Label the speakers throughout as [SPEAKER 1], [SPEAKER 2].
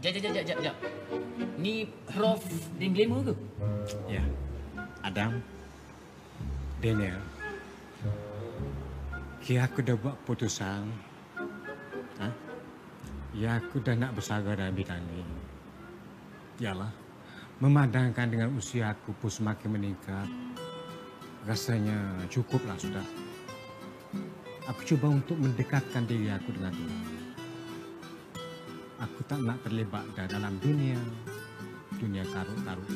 [SPEAKER 1] Jap. Ni Prof Dan Glamour ke?
[SPEAKER 2] Ya. Adam. Daniel. Kira aku dah buat putusan. Ya, aku dah nak bersara dalam bidang ni. Yalah. Memandangkan dengan usia aku pun semakin meningkat. Rasanya cukuplah sudah. Aku cuba untuk mendekatkan diri aku dengan Tuhan. Aku tak nak terlibat dalam dunia karut-karut.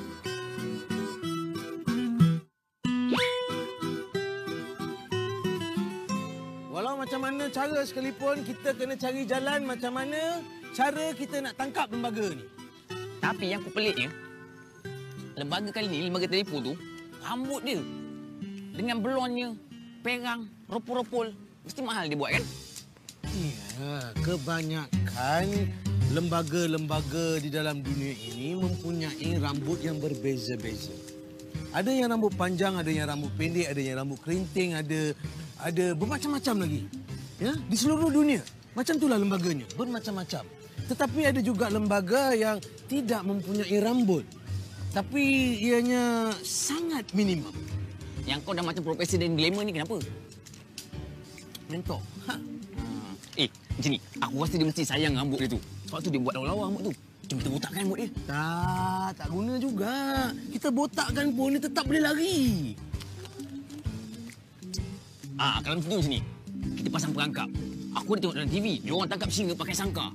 [SPEAKER 3] Walau macam mana cara sekalipun, kita kena cari jalan macam mana cara kita nak tangkap lembaga ni.
[SPEAKER 1] Tapi yang aku peliknya, lembaga kali ni, lembaga telefon tu, rambut dia dengan blonnya, perang, ropol-ropol, mesti mahal dia buat kan?
[SPEAKER 3] Ya, kebanyakan lembaga-lembaga di dalam dunia ini mempunyai rambut yang berbeza-beza. Ada yang rambut panjang, ada yang rambut pendek, ada yang rambut kerinting, ada bermacam-macam lagi. Ya, di seluruh dunia. Macam itulah lembaganya, bermacam-macam. Tetapi ada juga lembaga yang tidak mempunyai rambut. Tapi ianya sangat minimum.
[SPEAKER 1] Yang kau dah macam Profesor Dan Glamour ni kenapa?
[SPEAKER 3] Mentok.
[SPEAKER 1] Macam ni. Aku rasa dia mesti sayang rambut dia tu. Sebab tu dia buat lawa-lawa rambut tu. Cuma kita botakkan rambut dia.
[SPEAKER 3] Tak guna juga. Kita botakkan pun dia tetap boleh lari.
[SPEAKER 1] Kalau macam tu macam ni. Kita pasang perangkap. Aku dah tengok dalam TV. Dia orang tangkap singa pakai sangka.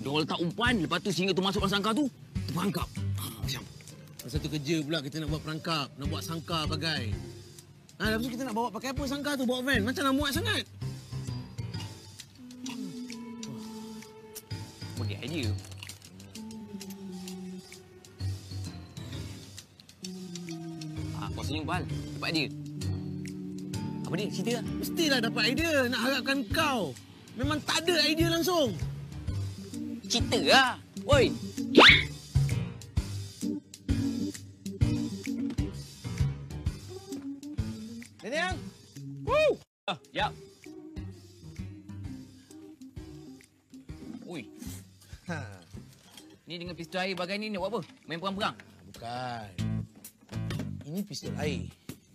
[SPEAKER 1] Dia orang letak umpan, lepas tu singa tu masuk dalam sangka tu, terperangkap. Macam.
[SPEAKER 3] Satu kerja pula kita nak buat perangkap, nak buat sangka bagai. Lepas tu kita nak bawa pakai apa sangka tu? Bawa van. Macam nak muat sangat.
[SPEAKER 1] Boleh idea. Kau senyum, Pal. Dapat idea. Apa dia? Cerita lah.
[SPEAKER 3] Mestilah dapat idea. Nak harapkan kau. Memang tak ada idea langsung.
[SPEAKER 1] Cerita lah. Oi.
[SPEAKER 3] Daniel.
[SPEAKER 1] Woo. Ya. Ui. Ni dengan pistol air bagai ni nak buat apa? Main perang-perang?
[SPEAKER 3] Bukan. Ini pistol air.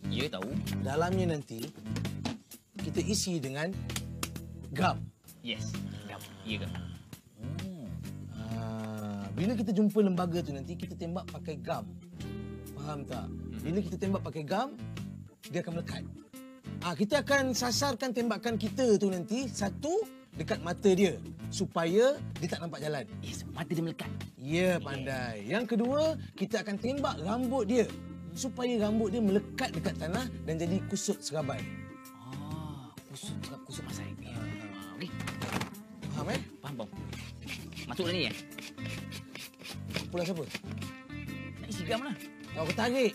[SPEAKER 1] Ya, tahu.
[SPEAKER 3] Dalamnya nanti kita isi dengan gam.
[SPEAKER 1] Yes. Gam. Ya ke?
[SPEAKER 3] Bila kita jumpa lembaga tu nanti, kita tembak pakai gam. Faham tak? Bila kita tembak pakai gam, dia akan melekat. Kita akan sasarkan tembakan kita tu nanti satu dekat mata dia supaya dia tak nampak jalan.
[SPEAKER 1] Yes, mata dia melekat.
[SPEAKER 3] Ya, pandai. Yang kedua, kita akan tembak rambut dia supaya rambut dia melekat dekat tanah dan jadi kusut serabai.
[SPEAKER 1] Kusut masai. Okey.
[SPEAKER 3] Faham
[SPEAKER 1] Faham. Masuk dah ni
[SPEAKER 3] Pula siapa?
[SPEAKER 1] Nak isi gam lah.
[SPEAKER 3] Kau tarik.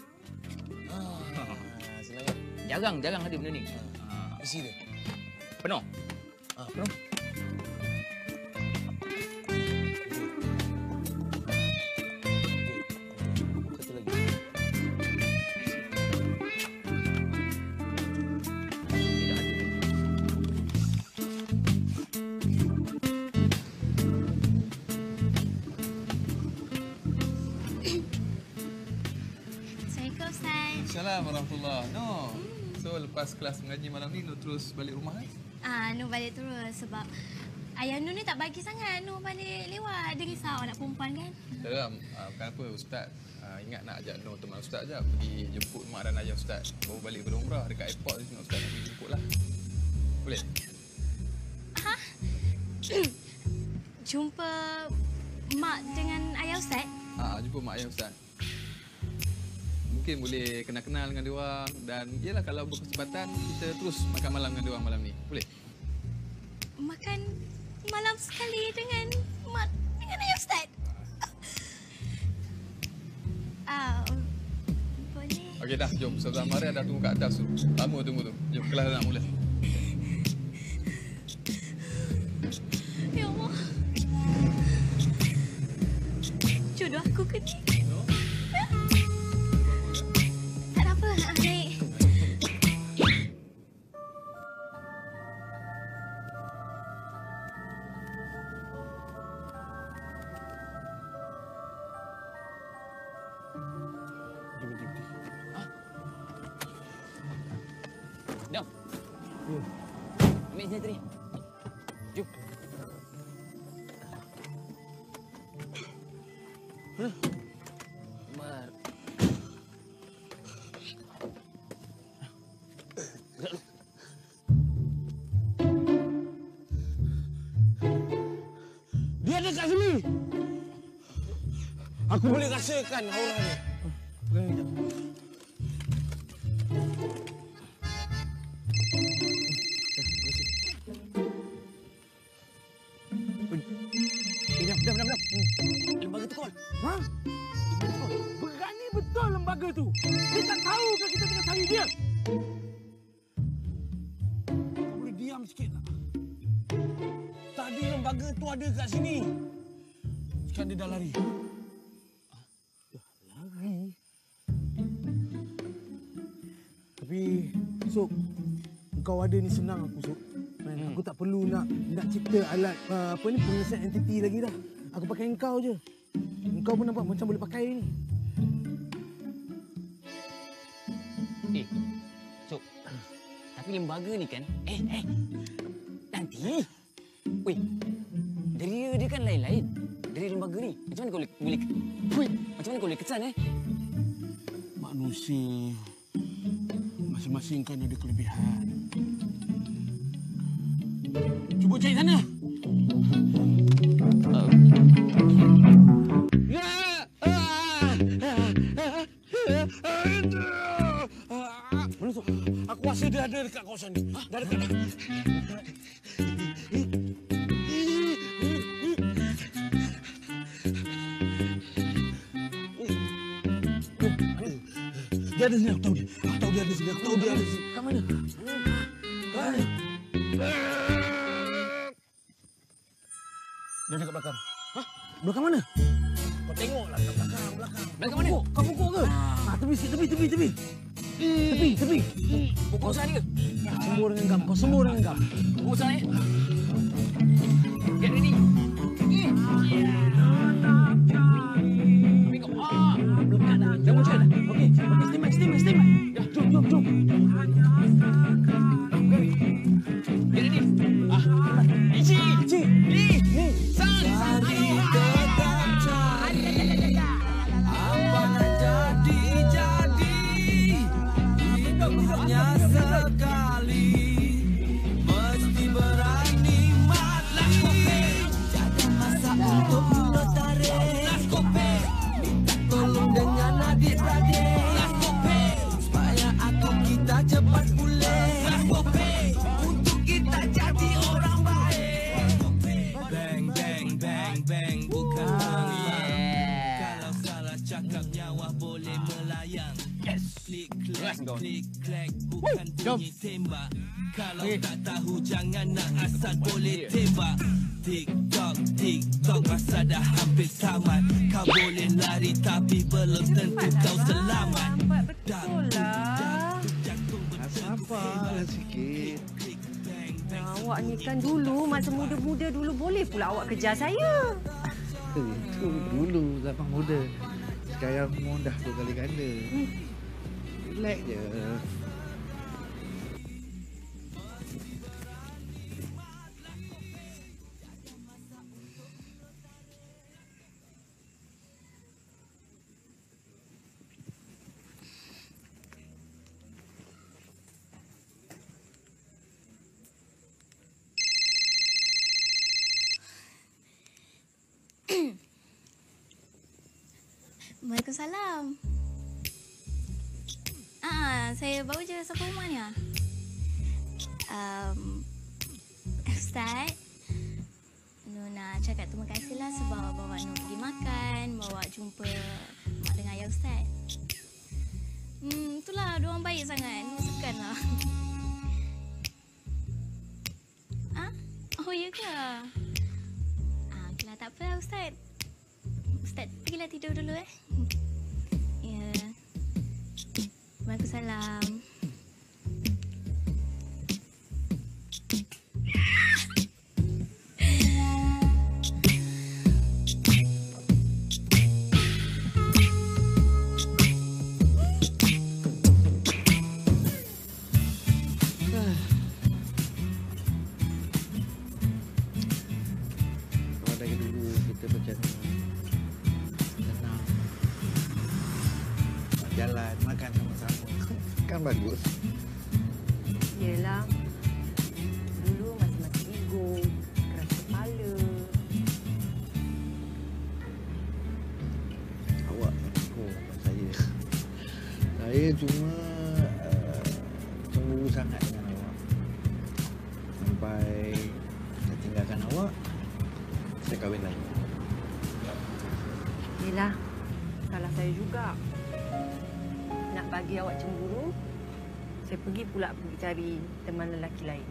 [SPEAKER 3] Senang.
[SPEAKER 1] Jarang ada benda ni.
[SPEAKER 3] Isi dia.
[SPEAKER 1] Penuh.
[SPEAKER 3] Penuh. Satu lagi.
[SPEAKER 4] Assalamualaikum warahmatullahi. No. So lepas kelas mengaji malam ni Nur terus balik rumah kan?
[SPEAKER 5] Nur balik terus sebab ayah Nur ni tak bagi sangat Nur balik lewat. Dia risau anak perempuan kan?
[SPEAKER 4] Geram. Bukan apa Ustaz. Ingat nak ajak Nur teman Ustaz je pergi jemput mak dan ayah Ustaz. Baru balik berumrah dekat airport tu Ustaz nak pergi jemput lah. Boleh?
[SPEAKER 5] Jumpa mak dengan ayah Ustaz?
[SPEAKER 4] Jumpa mak ayah Ustaz. Mungkin boleh kenal-kenal dengan diorang dan iyalah kalau berkesempatan kita terus makan malam dengan diorang malam ni. Boleh?
[SPEAKER 5] Makan malam sekali dengan mak dengan ayah Ustaz? Boleh.
[SPEAKER 4] Okey dah, jom. Ustazah Maria dah tunggu kat atas tu. Lama tunggu tu. Jom, kelas dah nak mula.
[SPEAKER 5] Ya Allah. Jodoh aku ke ni?
[SPEAKER 1] Ambil senjata ni. Jom. Mar.
[SPEAKER 3] Dia ada kat sini. Aku boleh rasakan aura dia. Pegang ni.
[SPEAKER 1] Diam. Lembaga tu kau.
[SPEAKER 3] Ha? Berani betul lembaga tu. Dia tak tahu ke kita tengah cari dia. Kau boleh diam sikit tak? Tadi lembaga tu ada kat sini. Sekarang dia dah lari. Lari? Tapi, Sok, kau ada ni senang aku, Sok. Aku tak perlu nak cipta alat penyiasat entiti lagi dah. Aku pakai engkau je. Engkau pun nampak macam boleh pakai ni.
[SPEAKER 1] Cuk. Tapi lembaga ni kan, nanti. Weh, dia kan lain-lain. Dari lembaga ni, macam mana kau boleh kesan
[SPEAKER 3] Manusia masing-masing kan ada kelebihan. Cuba cari sana. Menusuk. Aku rasa dia ada dekat kawasan ni. Dah dekat dah. Dia ada sini. Aku tahu dia ada sini. Kat mana? Dia dekat belakang. Hah? Belakang mana? Kau tengoklah kat belakang.
[SPEAKER 1] Belakang mana?
[SPEAKER 3] Kau pukul ke? Tepi. Tepi.
[SPEAKER 1] Pukul sana ke?
[SPEAKER 3] Semua dengan gam. Kau semua dengan gam.
[SPEAKER 1] Pukul sana. Get ready. Tengok.
[SPEAKER 3] Dah muncul dah. Okey, stand by. Ya, jom.
[SPEAKER 1] Get ready. Ichi. Ni. San.
[SPEAKER 6] Cepat pulih untuk kita jadi orang baik. Bang, bukan kalau salah cakap nyawa boleh melayang. Klik, bukan bunyi tembak. Kalau tak tahu jangan nak asal boleh tembak. TikTok masa dah hampir tamat. Kau boleh lari tapi belum tentu kau selamat.
[SPEAKER 7] Betul lah.
[SPEAKER 6] Sabarlah sikit.
[SPEAKER 7] Awak ni kan dulu, masa muda-muda dulu boleh pula awak kejar saya.
[SPEAKER 6] Itu dulu zaman muda. Sekarang umur dah 2 kali ganda. Relax je.
[SPEAKER 5] Waalaikumsalam. Saya baru je sampai rumah ni. Ustaz, Nur nak cakap terima kasihlah sebab bawa Nur pergi makan, bawa jumpa mak dengan ayah Ustaz. Itulah, diorang baik sangat. Nur sukan lah. Oh, ya ke? Okeylah, tak apalah Ustaz. Ustaz, pergilah tidur dulu Ya. Waalaikumsalam.
[SPEAKER 8] bagus.
[SPEAKER 7] Yelah. Dulu masih ego, keras kepala.
[SPEAKER 8] Awak saya. Saya cuma cemburu sangat dengan awak. Sampai saya tinggalkan awak, saya kahwin lain.
[SPEAKER 7] Yelah, salah saya juga. Nak bagi awak cemburu, saya pergi cari teman lelaki lain.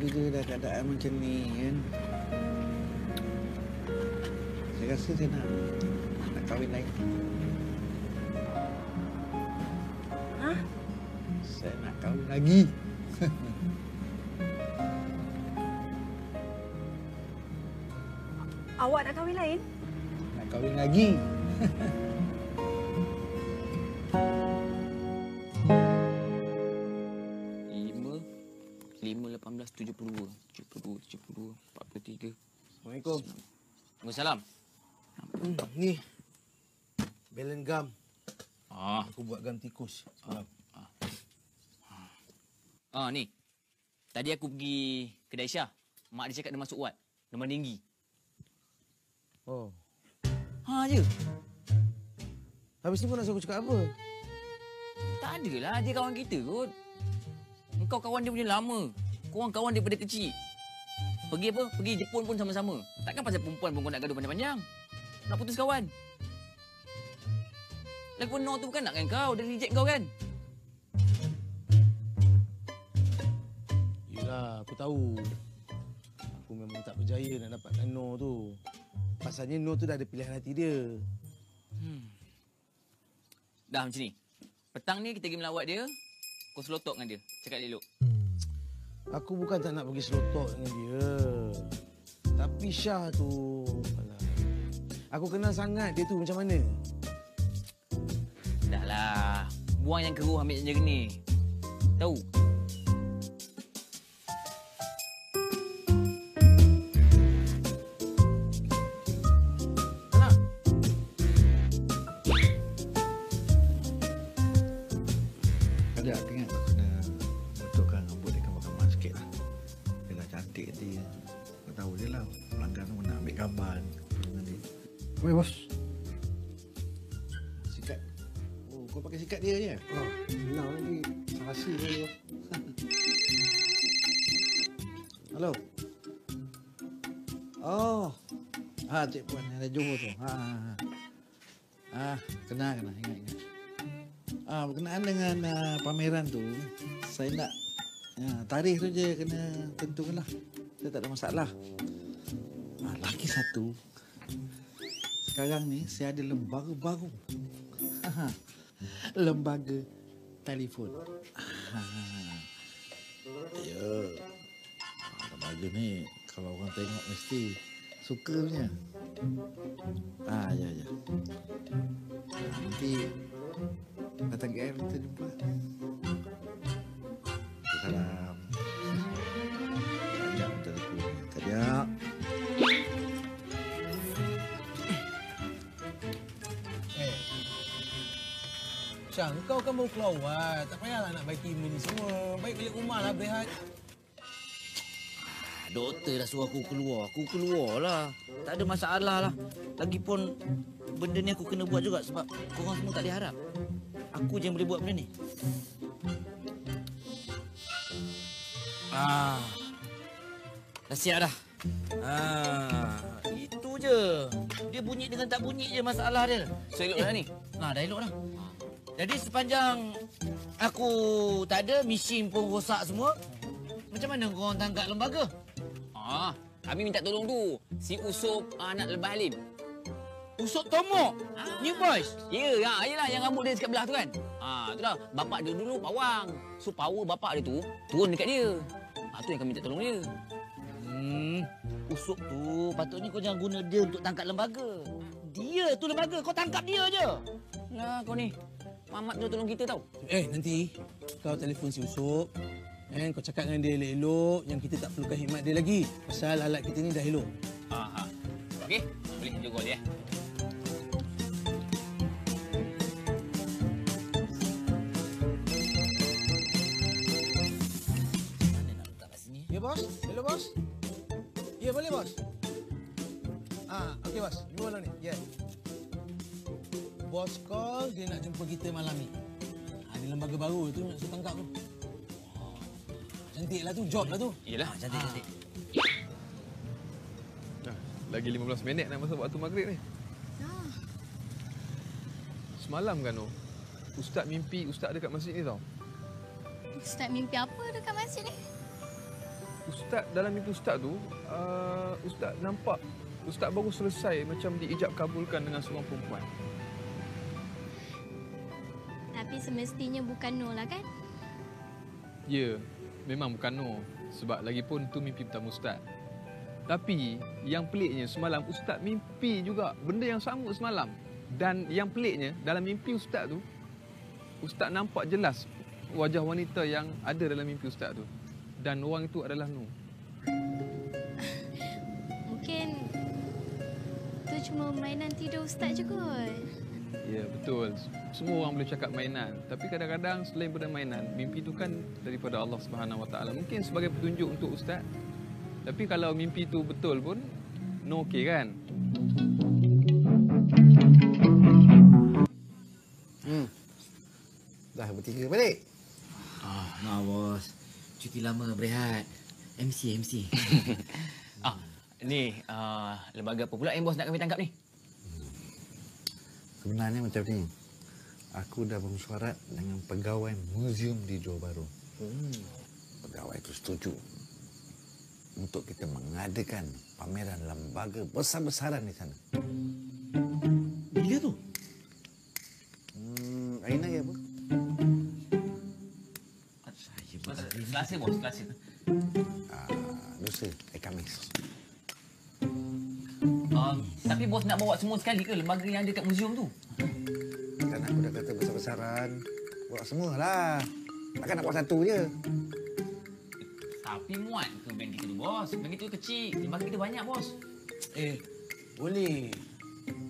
[SPEAKER 8] Bila dah keadaan macam ni kan, saya rasa saya nak kahwin lain.
[SPEAKER 7] Hah?
[SPEAKER 8] Saya nak kahwin lagi.
[SPEAKER 7] Awak nak kahwin lain?
[SPEAKER 8] Nak kahwin lagi.
[SPEAKER 1] 72, 43.
[SPEAKER 3] Assalamualaikum.
[SPEAKER 1] Waalaikumsalam.
[SPEAKER 3] Ni. Belen gam.
[SPEAKER 1] Aku
[SPEAKER 3] buat gam tikus.
[SPEAKER 1] Ni. Tadi aku pergi kedai Syah. Mak dia cakap dia masuk wad. Demam tinggi.
[SPEAKER 3] Oh.
[SPEAKER 1] Je.
[SPEAKER 3] Habis ni kau nak suruh cakap apa?
[SPEAKER 1] Tak adalah. Dia kawan kita kot. Engkau kawan dia punya lama. Korang kawan daripada kecil. Pergi apa? Pergi Jepun pun sama-sama. Takkan pasal perempuan pun kau nak gaduh panjang-panjang. Nak putus kawan. Lagipun Noh tu bukan nak kan kau. Dia reject kau kan?
[SPEAKER 3] Yelah, aku tahu. Aku memang tak berjaya nak dapatkan Noh tu. Pasalnya Noh tu dah ada pilihan hati dia.
[SPEAKER 1] Dah macam ni. Petang ni kita pergi melawat dia. Kau selotok dengan dia. Cakap elok.
[SPEAKER 3] Aku bukan tak nak pergi selotok dengan dia. Tapi Syah tu... Alah. Aku kenal sangat dia tu macam mana.
[SPEAKER 1] Dah lah. Buang yang keruh ambil yang jernih. Tahu?
[SPEAKER 8] Ada aku ingat aku kena betulkan rambut dia gambar-gambar sikit lah. Dia dah cantik nanti. Kau tahu je lah. Pelanggan tu nak ambil gambar dengan dia. Oi bos. Sikat. Oh, kau pakai sikat dia je?
[SPEAKER 3] Oh, kenal lagi. Sarasi dia.
[SPEAKER 8] Halo. Oh. Cik Puan yang ada Johor tu. Kenal. Ingat. Berkenaan dengan pameran tu, saya nak tarikh tu je kena tentukan lah. Saya tak ada masalah. Lagi satu. Sekarang ni saya ada lembaga baru. Lembaga telefon. Ya. Lembaga ni kalau orang tengok mesti suka punya. Ya. Nanti datang KL kita jumpa. Salam. Banyak telefon. Kajak.
[SPEAKER 3] Syah, kau kan baru keluar. Tak payahlah nak baiki benda ni semua. Baik balik rumah lah berehat.
[SPEAKER 9] Doktor dah suruh aku keluar. Aku keluarlah. Tak ada masalah lah. Lagipun benda ni aku kena buat juga sebab korang semua tak diharap. Aku je yang boleh buat benda ni. Dah siap dah. Itu je. Dia bunyi dengan tak bunyi je masalah dia.
[SPEAKER 1] So elok dah ni?
[SPEAKER 9] Dah elok dah. Jadi sepanjang aku tak ada, mesin pun rosak semua, macam mana korang tangkap lembaga?
[SPEAKER 1] Kami minta tolong tu. Si Usop anak Lebah Halim.
[SPEAKER 9] Usop Tomok? New Boys?
[SPEAKER 1] Yelah yang rambut dia dekat belah tu kan. Tu dah. Bapak dia dulu pawang. So power bapak dia tu turun dekat dia. Tu yang kami minta tolong dia.
[SPEAKER 9] Usop tu patutnya kau jangan guna dia untuk tangkap lembaga. Dia tu lembaga, kau tangkap dia je.
[SPEAKER 1] Lah kau ni. Mamat tu tolong kita tau.
[SPEAKER 3] Nanti kau telefon si Usop. Kau cakap dengan dia elok-elok yang kita tak perlukan khidmat dia lagi. Pasal alat kita ni dah elok.
[SPEAKER 1] Okey, boleh video call dia.
[SPEAKER 3] bos. Hello, bos. Ya, boleh, bos. Okey, bos. Jumpa malam ni. Ya. Bos call, dia nak jumpa kita malam ni. Ada lembaga baru tu nak saya tangkap tu. Cantik lah tu, job lah tu.
[SPEAKER 1] Yelah.
[SPEAKER 9] Cantik.
[SPEAKER 4] Lagi 15 minit nak masuk waktu maghrib ni. Semalam kan, Ustaz mimpi Ustaz dekat masjid ni tau.
[SPEAKER 5] Ustaz mimpi apa dekat masjid ni?
[SPEAKER 4] Ustaz, dalam mimpi Ustaz tu, Ustaz nampak Ustaz baru selesai macam diijab kabulkan dengan seorang perempuan.
[SPEAKER 5] Tapi semestinya bukan Nur lah kan?
[SPEAKER 4] Ya, memang bukan Nur. Sebab lagipun tu mimpi pertama Ustaz. Tapi yang peliknya semalam Ustaz mimpi juga benda yang sama semalam. Dan yang peliknya dalam mimpi Ustaz tu, Ustaz nampak jelas wajah wanita yang ada dalam mimpi Ustaz tu. Dan orang itu adalah Nur.
[SPEAKER 5] Mungkin tu cuma mainan tidur Ustaz je kot.
[SPEAKER 4] Ya, betul. Semua orang boleh cakap mainan. Tapi kadang-kadang selain daripada mainan, mimpi itu kan daripada Allah Subhanahu Wa Taala. Mungkin sebagai petunjuk untuk Ustaz. Tapi kalau mimpi itu betul pun, no okey kan?
[SPEAKER 8] Dah bertiga balik.
[SPEAKER 9] Nah, bos. Cuti lama berehat. MC.
[SPEAKER 1] Ni lembaga apa pula yang bos nak kami tangkap ni?
[SPEAKER 8] Sebenarnya macam ni. Aku dah bermesyuarat dengan pegawai muzium di Johor Bahru. Pegawai itu setuju untuk kita mengadakan pameran lembaga besar-besaran di sana.
[SPEAKER 9] Bila tu?
[SPEAKER 8] Hari ni apa?
[SPEAKER 1] Selasa bos, Selasa.
[SPEAKER 8] Lusa, Khamis.
[SPEAKER 1] Tapi bos nak bawa semua sekali ke lembaga yang ada kat muzium tu?
[SPEAKER 8] Kan aku dah kata besar-besaran. Bawa semualah. Takkan nak bawa satu je.
[SPEAKER 1] Tapi muat ke bank kita tu bos? Bank kita tu kecil, lembaga kita banyak bos.
[SPEAKER 3] Boleh.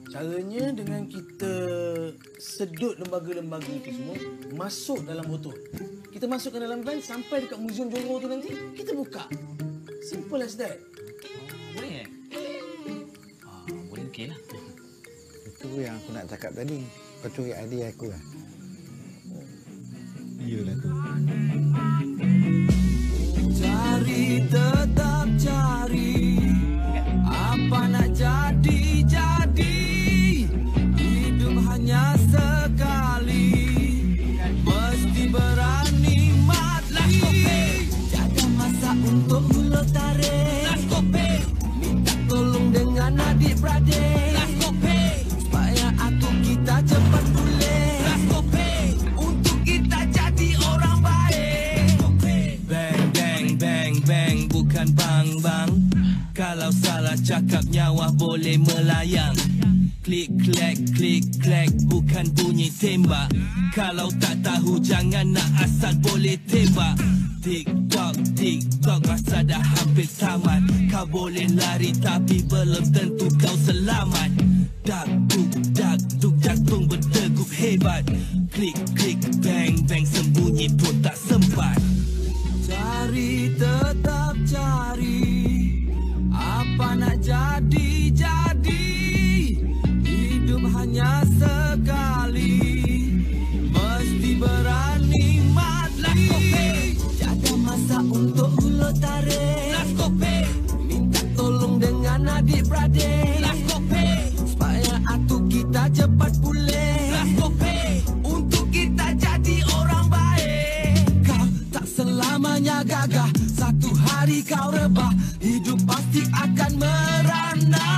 [SPEAKER 3] Caranya dengan kita sedut lembaga-lembaga itu semua masuk dalam botol. Kita masukkan dalam van sampai dekat muzium Johor tu nanti, kita buka. Simple as that.
[SPEAKER 1] Boleh boleh okey lah.
[SPEAKER 8] Itu yang aku nak cakap tadi. Kau curi idea aku lah. Iyalah tu.
[SPEAKER 6] Cari, tetap cari. Apa nak jadi. Hidup hanya sekali. Mesti berani mati. Jaga masa untuk mulut tarik. Minta tolong dengan adik-beradik. Supaya aku kita cepat pulih. Untuk kita jadi orang baik. Bang, bukan bang. Kalau salah cakap nyawa boleh melayang. Klik, klek, bukan bunyi tembak. Kalau tak tahu jangan nak asal boleh tembak. TikTok, masa dah hampir tamat. Kau boleh lari tapi belum tentu kau selamat. Duk, jantung berdegup hebat. Klik, bang, sembunyi pun tak sempat. Cari, tetap cari. Apa nak jadi. Hidup hanya sekali. Mesti berani mati. Jaga masa untuk mulut tarik. Minta tolong dengan adik-beradik. Supaya aku kita cepat pulih. Untuk kita jadi orang baik. Kau tak selamanya gagah. Satu hari kau rebah. Hidup pasti akan merana.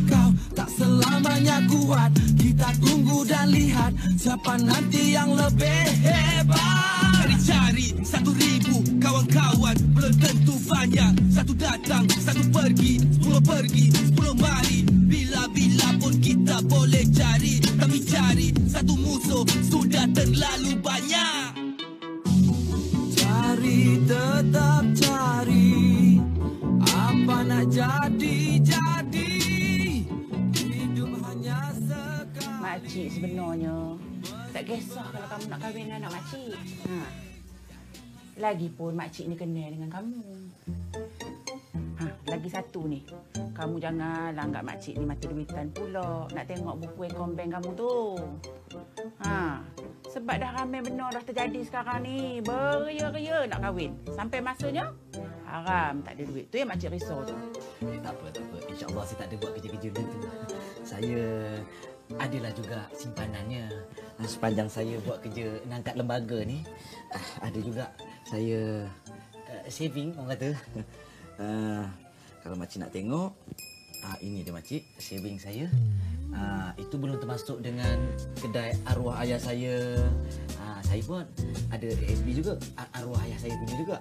[SPEAKER 6] Kau tak selamanya kuat. Kita tunggu dan lihat siapa nanti yang lebih hebat. Cari 1,000 kawan-kawan. Belum tentu banyak. Satu datang, satu pergi. 10 pergi, 10 mari. Bila-bila pun kita boleh cari. Tapi cari satu musuh sudah terlalu banyak. Cari, tetap cari. Apa nak jadi. Hidup hanya sekali.
[SPEAKER 10] Makcik sebenarnya tak kisah kalau kamu nak kahwin dengan anak makcik. Lagipun makcik ni kenal dengan kamu. lagi satu ni. Kamu janganlah anggap makcik ni mata duitan pula. Nak tengok buku akaun bank kamu tu. Sebab dah ramai benar dah terjadi sekarang ni. Beria-ria nak kahwin. Sampai masanya, haram tak ada duit. Tu yang makcik risau tu.
[SPEAKER 9] Tak apa. InsyaAllah saya tak ada buat kerja-kerja macam tu. Saya adalah juga simpanannya. Sepanjang saya buat kerja ngangkat lembaga ni, ada juga saya saving, orang kata. Kalau makcik nak tengok, ini dia makcik, saving saya. Itu belum termasuk dengan kedai arwah ayah saya. Saya pun ada ASB juga, arwah ayah saya punya juga.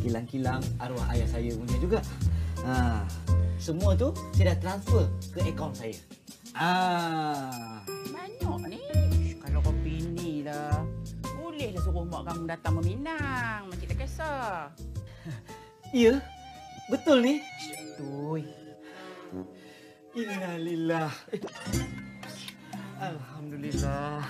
[SPEAKER 9] Kilang-kilang arwah ayah saya punya juga. Semua tu saya dah transfer ke akaun saya.
[SPEAKER 10] Banyak ni. Kalau kau bini lah, bolehlah suruh mak kamu datang meminang. Makcik tak kisah.
[SPEAKER 9] Ya, betul ni.
[SPEAKER 10] Tui.
[SPEAKER 9] Innalillah. Alhamdulillah.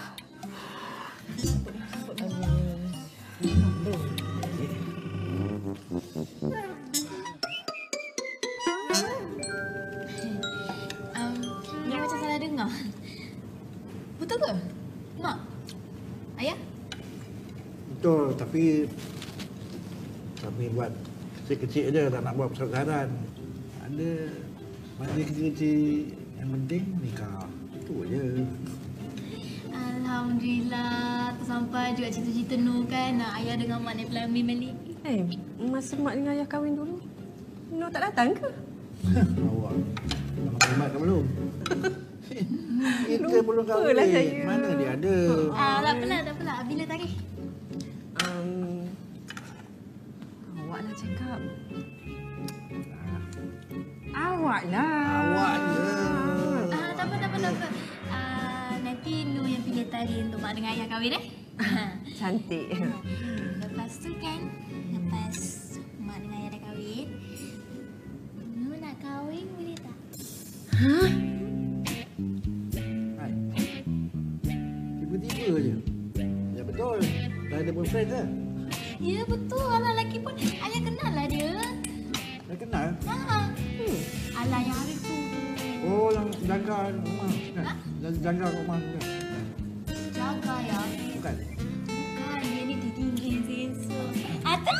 [SPEAKER 5] Ni macam salah dengar. Betul ke? Mak? Ayah?
[SPEAKER 8] Betul, tapi buat kecil-kecil je, tak nak buat besar-besaran. Ada majlis kecil-kecil yang penting nikah. Itu je.
[SPEAKER 5] Alhamdulillah, tersampai juga cita-cita Nur kan. Nak ayah dengan mak naik Pelangi balik.
[SPEAKER 7] Masa mak dengan ayah kahwin dulu, Nur tak datang ke?
[SPEAKER 8] Awak dah makan hemat kan belum? Kita belum kahwin.
[SPEAKER 7] saya.
[SPEAKER 8] Mana dia ada?
[SPEAKER 5] Tak apalah. Bila tarikh?
[SPEAKER 7] Awak lah cakap. Awak lah.
[SPEAKER 8] Awak je.
[SPEAKER 5] Tak apa. Nanti Nur yang pilih tarikh untuk mak dengan ayah kahwin
[SPEAKER 7] Cantik.
[SPEAKER 5] Lepas tu kan, lepas mak dengan ayah dah kahwin, Nur nak kahwin boleh tak?
[SPEAKER 8] Tiba-tiba je. Ya betul. Dah ada boyfriend ke?
[SPEAKER 5] Ya betul, alah lelaki pun ayah kenal lah dia.
[SPEAKER 8] Dah kenal?
[SPEAKER 5] Alah yang hari tu.
[SPEAKER 8] Oh, yang jaga rumah. Yang jaga rumah bukan?
[SPEAKER 5] Jaga ya.
[SPEAKER 8] Bukan.
[SPEAKER 5] Bukan, dia ni tertinggi sensor. Atau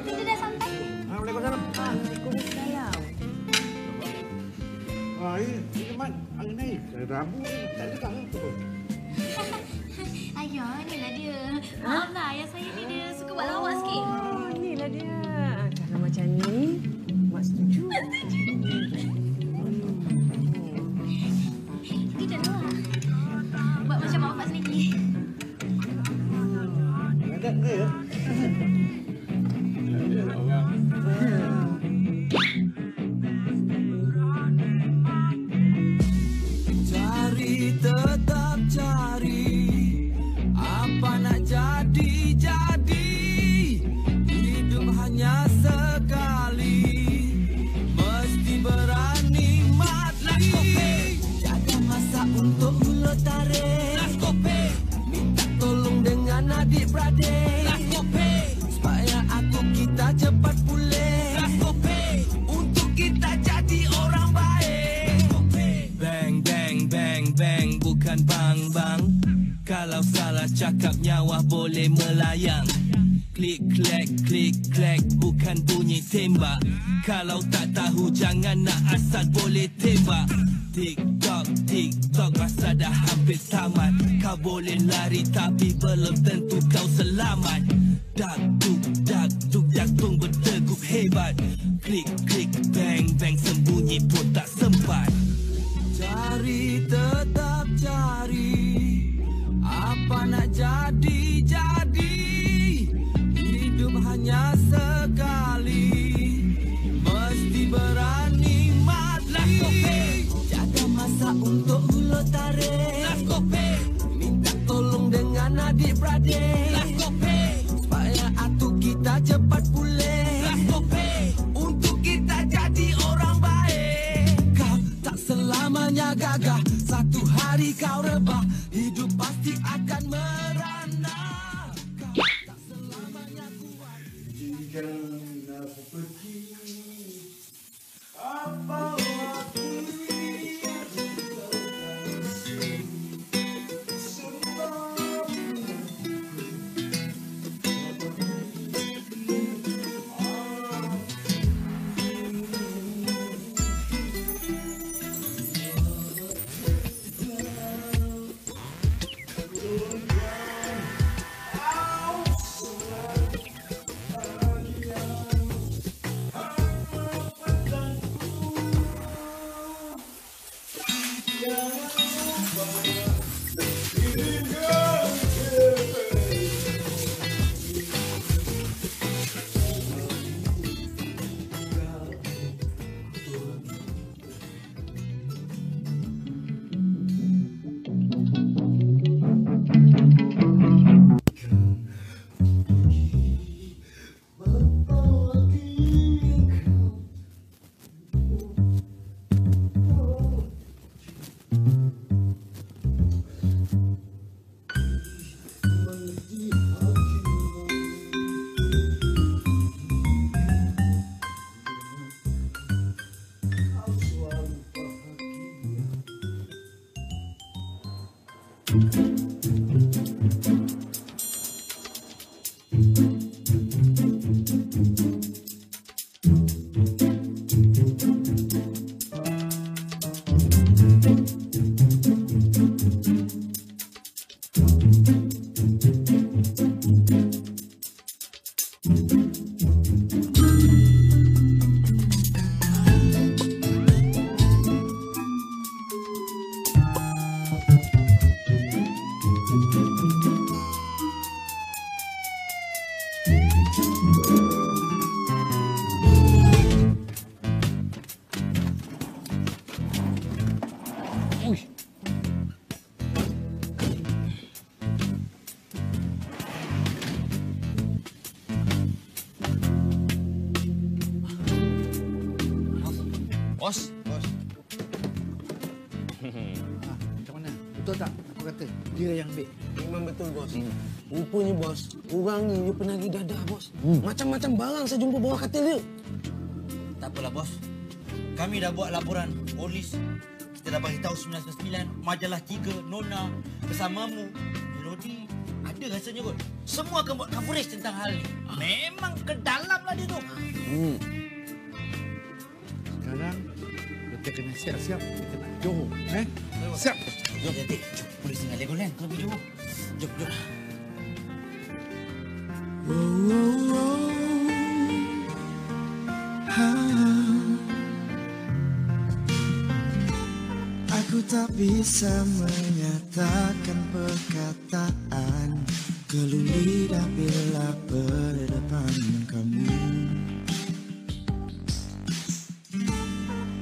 [SPEAKER 5] dia dah sampai.
[SPEAKER 8] Waalaikumsalam.
[SPEAKER 7] Waalaikumsalam.
[SPEAKER 8] Ini Mat, angin naik. Rambut tak dekat ke?
[SPEAKER 5] Ayah, ni lah dia. Maaf lah, ayah saya ni dia suka buat lawak sikit.
[SPEAKER 7] Inilah dia. Kalau macam ni, Mak setuju.
[SPEAKER 5] Tidak lah. Buat macam mak bapak sendiri.
[SPEAKER 8] Ada ke ya?
[SPEAKER 6] Cari, tetap cari. Apa nak jadi. Hidup hanya sekali. Mesti berani mati. Jaga masa untuk mulut tarik. Minta tolong dengan adik-beradik. Supaya kita cepat pulih. Untuk kita jadi orang baik. Bang, bukan bang. Kalau salah cakap nyawa boleh melayang. Klik, klek, bukan bunyi tembak. Kalau tak tahu jangan nak asal boleh tembak. TikTok, masa dah hampir tamat. Kau boleh lari tapi belum tentu kau selamat. Dak-duk, jantung berdegup hebat. Klik, bang, sembunyi pun tak sempat. Cari, tetap cari. Apa nak jadi. Hidup hanya sekali. Mesti berani mati. Jaga masa untuk mulut tarik. Minta tolong dengan adik-beradik. Supaya atuk kita cepat pulih. Untuk kita jadi orang baik. Kau tak selamanya gagah. Satu hari kau rebah. Hidup pasti akan merana. Kau tak selamanya kuat.
[SPEAKER 8] Jadikan properti
[SPEAKER 1] Bos.
[SPEAKER 8] Macam mana? Betul tak aku kata? Dia yang ambil.
[SPEAKER 3] Memang betul, bos. Rupanya, bos, orang ni dia penagih dadah, bos. Macam-macam barang saya jumpa bawah katil dia.
[SPEAKER 9] Tak apalah, bos. Kami dah buat laporan polis. Kita dah bagi tahu 999, majalah 3, Nona, bersamamu. Melodi, ada rasanya kot. Semua akan buat coverage tentang hal ni. Memang ke dalam lah dia tu.
[SPEAKER 8] Sekarang kita kena siap-siap. Kita nak Johor. Siap.
[SPEAKER 9] Jom, Datik. Jom, polis dengan Legoland. Kau pergi Johor. Jom, jom.
[SPEAKER 11] Aku tak bisa menyatakan perkataan, keluh lidah bila berdepan kamu.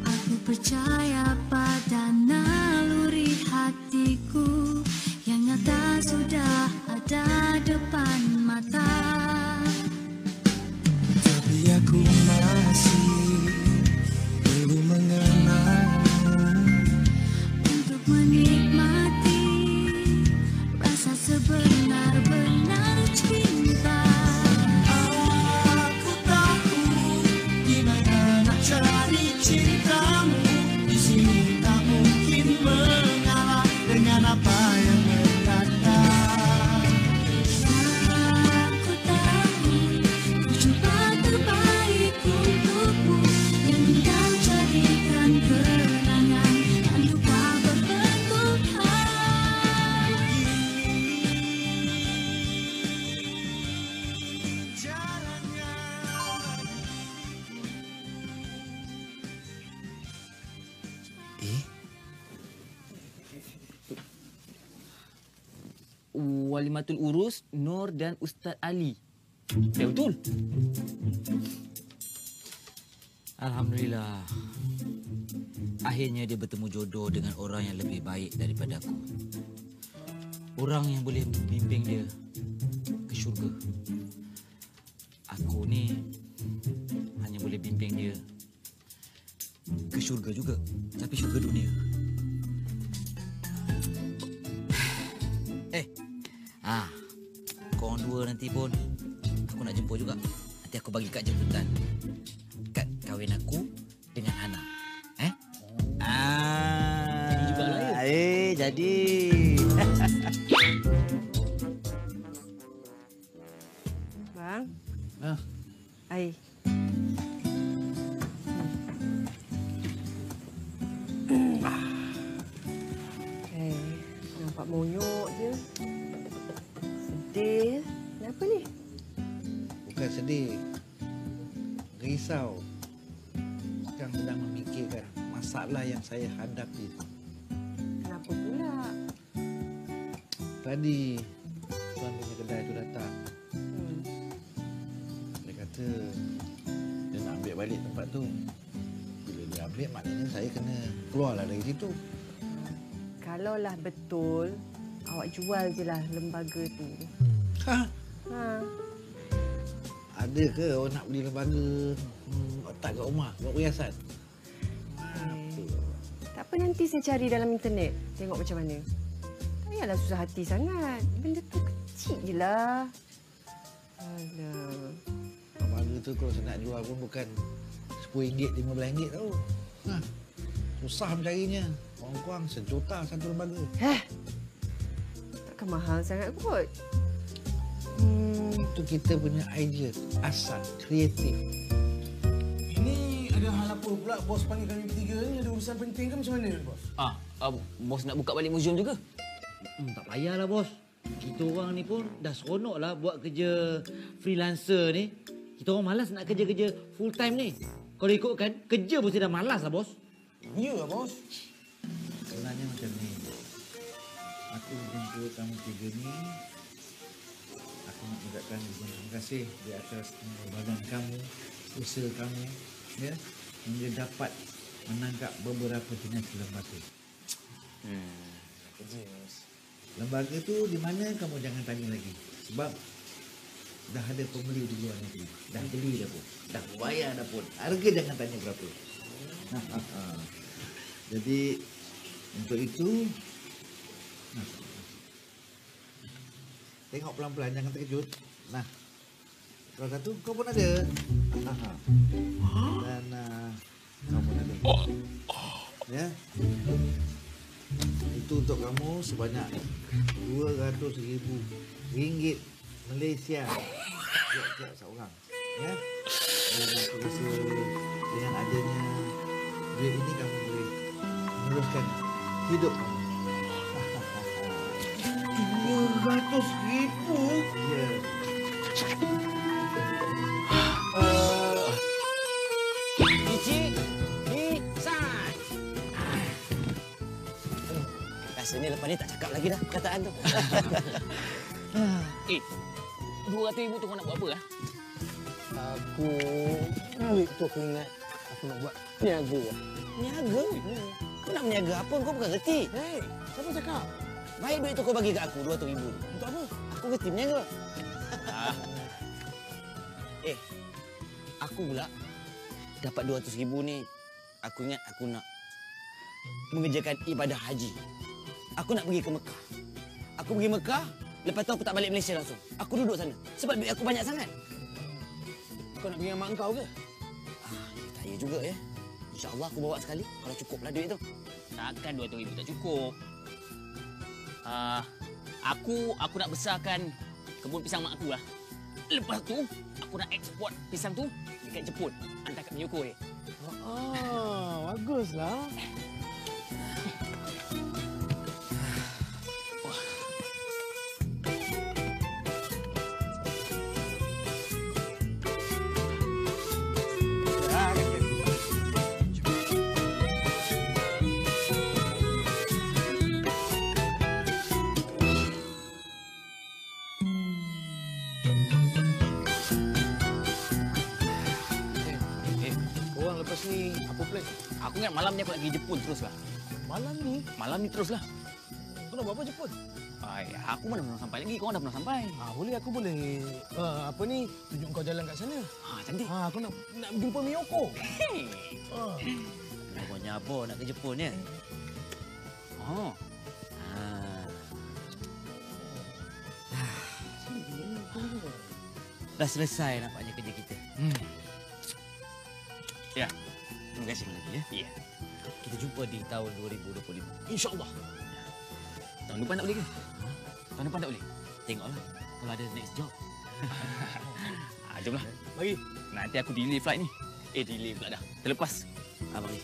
[SPEAKER 12] Aku percaya pada naluri hatiku yang nyata sudah ada depan mata.
[SPEAKER 11] Tapi aku masih belum mengenalmu
[SPEAKER 12] Untuk menikmati rasa sebenar-benar cinta.
[SPEAKER 11] Aku tahu di mana nak cari cintamu. Di sini tak mungkin mengalah dengan apa yang mendatang.
[SPEAKER 12] Aku tahu ku coba terbaik untukmu, yang kau jadikan kenangan dan luka berbentukan.
[SPEAKER 1] Walimatul Urus, Nur dan Ustaz Ali. Ya, betul.
[SPEAKER 9] Alhamdulillah. Akhirnya dia bertemu jodoh dengan orang yang lebih baik daripada aku. Orang yang boleh membimbing dia ke syurga. Aku ni hanya boleh bimbing dia ke syurga juga, tapi syurga dunia. Korang dua nanti pun aku nak jemput juga. Nanti aku bagi kad jemputan. Kad kahwin aku dengan Hana. Jadi juga lah ya. Jadi.
[SPEAKER 7] Bang. Air. Nampak monyok je. Sedih. Kenapa ni?
[SPEAKER 8] Bukan sedih. Risau. Sekarang sedang memikirkan masalah yang saya hadapi.
[SPEAKER 7] Kenapa pula?
[SPEAKER 8] Tadi tuan punya kedai tu datang. Dia kata dia nak ambil balik tempat tu. Bila dia ambil maknanya saya kena keluarlah dari situ.
[SPEAKER 7] Kalaulah betul, awak jual je lah lembaga tu.
[SPEAKER 8] Ada ke orang nak beli lembaga letak kat rumah buat perhiasan?
[SPEAKER 7] Tak apa, nanti saya cari dalam internet. Tengok macam mana. Tak payahlah susah hati sangat. Benda tu kecil je lah. Alah.
[SPEAKER 8] Lembaga tu kalau saya nak jual pun bukan RM10, RM15 tau. Susah mencarinya. Kurang-kurang RM1 juta satu lembaga.
[SPEAKER 7] Takkan mahal sangat kot.
[SPEAKER 8] Itu kita punya idea asal, kreatif.
[SPEAKER 3] Ini ada hal apa pula bos panggil kami bertiga ni? Ada urusan penting ke macam mana bos?
[SPEAKER 1] Bos nak buka balik museum juga?
[SPEAKER 9] Tak payahlah bos. Kita orang ni pun dah seronok lah buat kerja freelancer ni. Kita orang malas nak kerja-kerja full time ni. Kalau ikutkan, kerja pun dah malas lah bos.
[SPEAKER 3] Ya lah bos.
[SPEAKER 8] Sebenarnya macam ni. Aku jemput kamu tiga ni. Aku nak ucapkan terima kasih di atas pengorbanan kamu, usaha kamu, ya, hingga dapat menangkap beberapa jenis lembaga.
[SPEAKER 3] Kerja bos.
[SPEAKER 8] Lembaga tu di mana kamu jangan tanya lagi. Sebab dah ada pembeli di luar negeri. Dah beli dah pun. Dah bayar dah pun. Harga jangan tanya berapa. Jadi untuk itu tengok pelan-pelan, jangan terkejut. Nah, kalau satu kau pun ada. Dan kau pun ada. Ya. Itu untuk kamu sebanyak RM200,000 Malaysia. Tiap-tiap seorang. Ya. Dan aku rasa dengan adanya duit ini kamu boleh meneruskan hidup kamu. RM200,000? Ya.
[SPEAKER 9] Cici, Isan. Rasanya lepas ni tak cakap lagi dah perkataan tu.
[SPEAKER 1] RM200,000 tu kau nak buat apa?
[SPEAKER 3] Duit tu aku ingat aku nak buat niaga.
[SPEAKER 9] Niaga? Kau nak berniaga apa? Kau bukan reti.
[SPEAKER 3] Hei, siapa cakap?
[SPEAKER 9] Baik duit tu kau bagi kat aku, RM200,000.
[SPEAKER 3] Untuk apa?
[SPEAKER 9] Aku reti berniaga. Aku pula dapat RM200,000 ni, aku ingat aku nak mengerjakan ibadah haji. Aku nak pergi ke Mekah. Aku pergi Mekah, lepas tu aku tak balik Malaysia langsung. Aku duduk sana. Sebab duit aku banyak sangat.
[SPEAKER 3] Kau nak pergi dengan mak kau ke?
[SPEAKER 9] Tak ya juga ya. InsyaAllah aku bawa sekali. Kalau cukuplah duit tu.
[SPEAKER 1] Takkan RM200,000 tak cukup. Aku nak besarkan kebun pisang mak aku lah. Lepas tu, aku nak eksport pisang tu dekat Jepun. Hantar kat Miyoko je.
[SPEAKER 3] Baguslah. Lepas ni, apa plan?
[SPEAKER 1] Aku ingat malam ni aku nak pergi Jepun teruslah.
[SPEAKER 3] Malam ni?
[SPEAKER 1] Malam ni teruslah.
[SPEAKER 3] Kau nak buat apa Jepun?
[SPEAKER 1] Aku mana pernah sampai lagi. Kau dah pernah sampai.
[SPEAKER 3] Boleh, aku boleh. Tunjuk kau jalan kat sana.
[SPEAKER 1] Cantik.
[SPEAKER 3] Aku nak jumpa Miyoko.
[SPEAKER 9] Nak buat apa nak ke Jepun ya? Dah selesai nampaknya kerja kita.
[SPEAKER 1] Ya. Terima kasih lagi ya.
[SPEAKER 9] Ya. Kita jumpa di tahun 2025.
[SPEAKER 1] InsyaAllah. Tahun depan tak boleh ke? Tahun depan tak boleh?
[SPEAKER 9] Tengoklah kalau ada next job.
[SPEAKER 1] Jomlah.
[SPEAKER 3] Mari.
[SPEAKER 1] Nanti aku delay flight ni. Delay pula dah. Terlepas.
[SPEAKER 9] Mari.